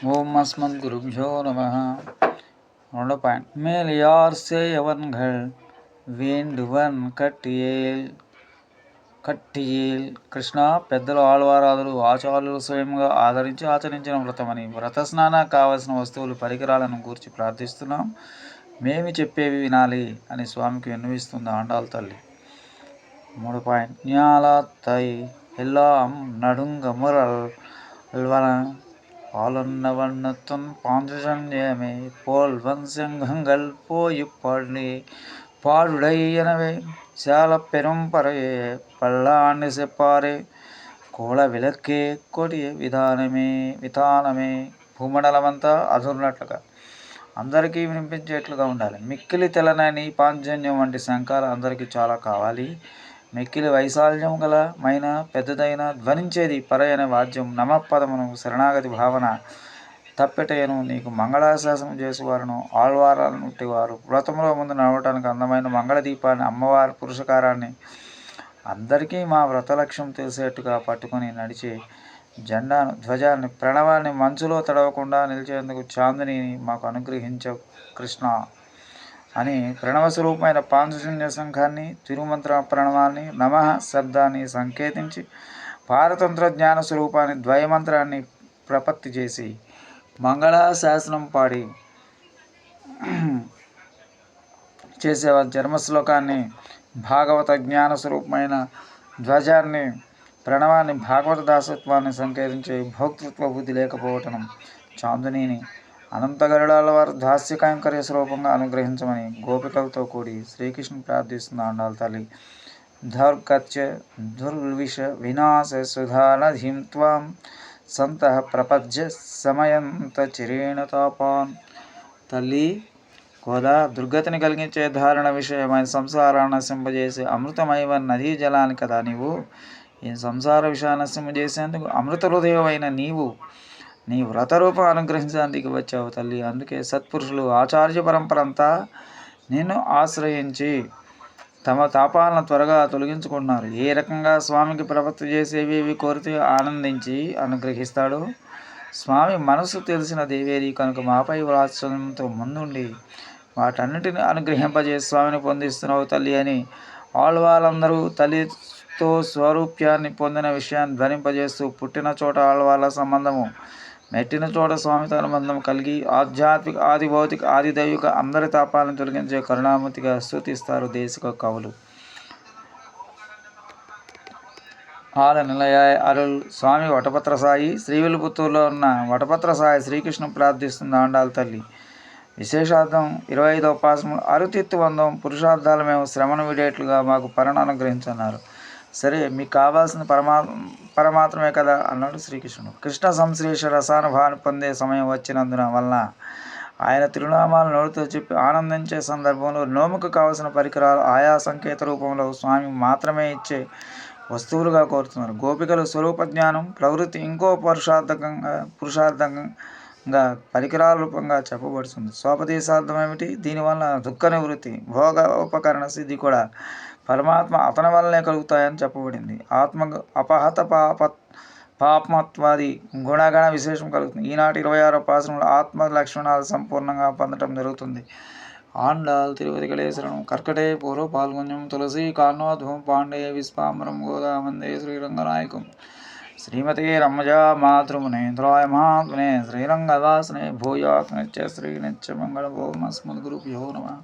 ஓம் அஸ்மத் குருப்யோ நம. 2 பாயிண்ட். மேல் யார் சேயவன்கள் வேண்டுவன் కట్టియేల్ కృష్ణ పెద్దలు ఆళ్వారాదులు ఆచార్యులు స్వయంగా ఆదరించి ఆచరించిన వ్రతమని. వ్రత స్నాన కావలసిన వస్తువులు పరికరాలను గూర్చి ప్రార్థిస్తున్నాం, మేమి చెప్పేవి వినాలి అని స్వామికి విన్నవిస్తుంది ఆండాళ్ తల్లి. 3 పాయింట్. ஞாலத்தை எல்லாம் நடுங்க முரல்வன பாலுண்ண வண்ணத்துன் பாஞ்சஜன்யமே போல்வன் செங்கங்கள் பாடுடை எனவே శాల పెరుం పరయే పల్లాన్ని చెప్పారే కోల విలక్కే కొటి విధానమే భూమండలమంతా అదుర్నట్లుగా అందరికీ వినిపించేట్లుగా ఉండాలి. మిక్కిలి తెలనని పాంజన్యం వంటి శంఖాలు అందరికీ చాలా కావాలి. మిక్కిలి వైశాల్యం గల మైన పెద్దదైన ధ్వనించేది పరయ అనే వాద్యం నమపదమును శరణాగతి భావన తప్పెటయను నీకు మంగళాశాసనం చేసేవారును ఆళ్వారాలను వారు వ్రతంలో ముందు నడవటానికి అందమైన మంగళ దీపాన్ని అమ్మవారి పురుషకారాన్ని అందరికీ మా వ్రత లక్ష్యం తెలిసేట్టుగా పట్టుకొని నడిచే జెండాను ధ్వజాన్ని ప్రణవాన్ని మంచులో తడవకుండా నిలిచేందుకు చాందినిని మాకు అనుగ్రహించ కృష్ణ అని ప్రణవ స్వరూపమైన పాంచజన్య శంఖాన్ని తిరుమంత్ర ప్రణవాన్ని నమః శబ్దాన్ని సంకేతించి పారతంత్ర జ్ఞాన స్వరూపాన్ని ద్వయమంత్రాన్ని ప్రపత్తి చేసి మంగళాశాసనం పాడి చేసేవారు. జన్మశ్లోకాన్ని భాగవత జ్ఞాన స్వరూపమైన ధ్వజాన్ని ప్రణవాన్ని భాగవత దాసత్వాన్ని సంకేతించే భోక్తృత్వ బుద్ధి లేకపోవటం చాందునిని అనంత గరుడాల వారు దాస్య కైంకర్య స్వరూపంగా అనుగ్రహించమని గోపికలతో కూడి శ్రీకృష్ణుని ప్రార్థిస్తుంది ఆండాళ్ తల్లి. ధౌర్కత్య దుర్విష వినాశ సుధానధిం త్వాం సంతః ప్రపజ్య సమయంత చిరేణ తాపాన్. తల్లి గోదా దుర్గతిని కలిగించే ధారణ విషయమైన సంసారాన్ని నశింపజేసే అమృతమైవ నదీ జలాన్ని కదా నీవు. ఈ సంసార విషయాన్ని నశింపజేసేందుకు అమృత హృదయమైన నీవు నీ వ్రతరూపం అనుగ్రహించడానికి వచ్చావు తల్లి. అందుకే సత్పురుషులు ఆచార్య పరంపర అంతా నిన్ను ఆశ్రయించి తమ తాపాలను త్వరగా తొలగించుకుంటున్నారు. ఏ రకంగా స్వామికి ప్రపత్తి చేసేవి కోరితే ఆనందించి అనుగ్రహిస్తాడు. స్వామి మనసు తెలిసిన దేవేది కనుక మాపై వాత్సల్యంతో ముందుండి వాటన్నిటిని అనుగ్రహింపజేసి స్వామిని పొందిస్తున్నావు తల్లి అని ఆళ్వాళ్ళందరూ తల్లితో స్వరూప్యాన్ని పొందిన విషయాన్ని ధ్వనింపజేస్తూ పుట్టిన చోట ఆళ్వాళ్ళ సంబంధము, మెట్టిన చోట స్వామితో అనుబంధం కలిగి ఆధ్యాత్మిక ఆది భౌతిక ఆది దైవిక అందరి తాపాలను తొలగించే కరుణామూర్తిగా స్తుతిస్తారు దేశిక కవులు. ఆల నిలయాయ అరుల్ స్వామి వటపత్ర సాయి. శ్రీవిల్లిపుత్తూరులో ఉన్న వటపత్ర సాయి శ్రీకృష్ణ ప్రార్థిస్తుంది ఆండాళ్ తల్లి. విశేషార్థం 25వ పాసము అరుతిత్తు వందం పురుషార్థాలు మేము శ్రమను విడేట్లుగా మాకు పరణ అనుగ్రహించన్నారు. సరే మీకు కావాల్సిన పరమాత్రమే కదా అన్నాడు శ్రీకృష్ణుడు. కృష్ణ సంశ్లేష రసానుభవాన్ని పొందే సమయం వచ్చినందున వలన ఆయన తిరునామాలు నోటితో చెప్పి ఆనందించే సందర్భంలో నోముకు కావలసిన పరికరాలు ఆయా సంకేత రూపంలో స్వామి మాత్రమే ఇచ్చే వస్తువులుగా కోరుతున్నారు. గోపికలు స్వరూప జ్ఞానం ప్రవృత్తి ఇంకో పురుషార్థంగా పరికరాల రూపంగా చెప్పబడుతుంది. స్వోపదేశార్థం ఏమిటి? దీనివల్ల దుఃఖ నివృత్తి భోగ ఉపకరణ సిద్ధి కూడా పరమాత్మ అతని వల్లనే కలుగుతాయని చెప్పబడింది. ఆత్మ అపహత పాపమత్వాది గుణగణ విశేషం కలుగుతుంది. ఈనాటి 26వ పాసనంలో ఆత్మ లక్షణాలు సంపూర్ణంగా పొందడం జరుగుతుంది. ఆండాళ్ తిరువదిగళేశ్వరం కర్కటే పూర్వ పాల్గొన్యం తులసి కాన్నోధ్వం పాండే విశ్వాంబరం గోదా వందే శ్రీరంగనాయకం శ్రీమతే రమ్మజా మాతృమునేంద్రాయ మహాత్మనే శ్రీరంగదాసనే భూయాత్ నిత్య శ్రీ నిత్యమంగళ ఓం అస్మద్గురుభ్యో నమః.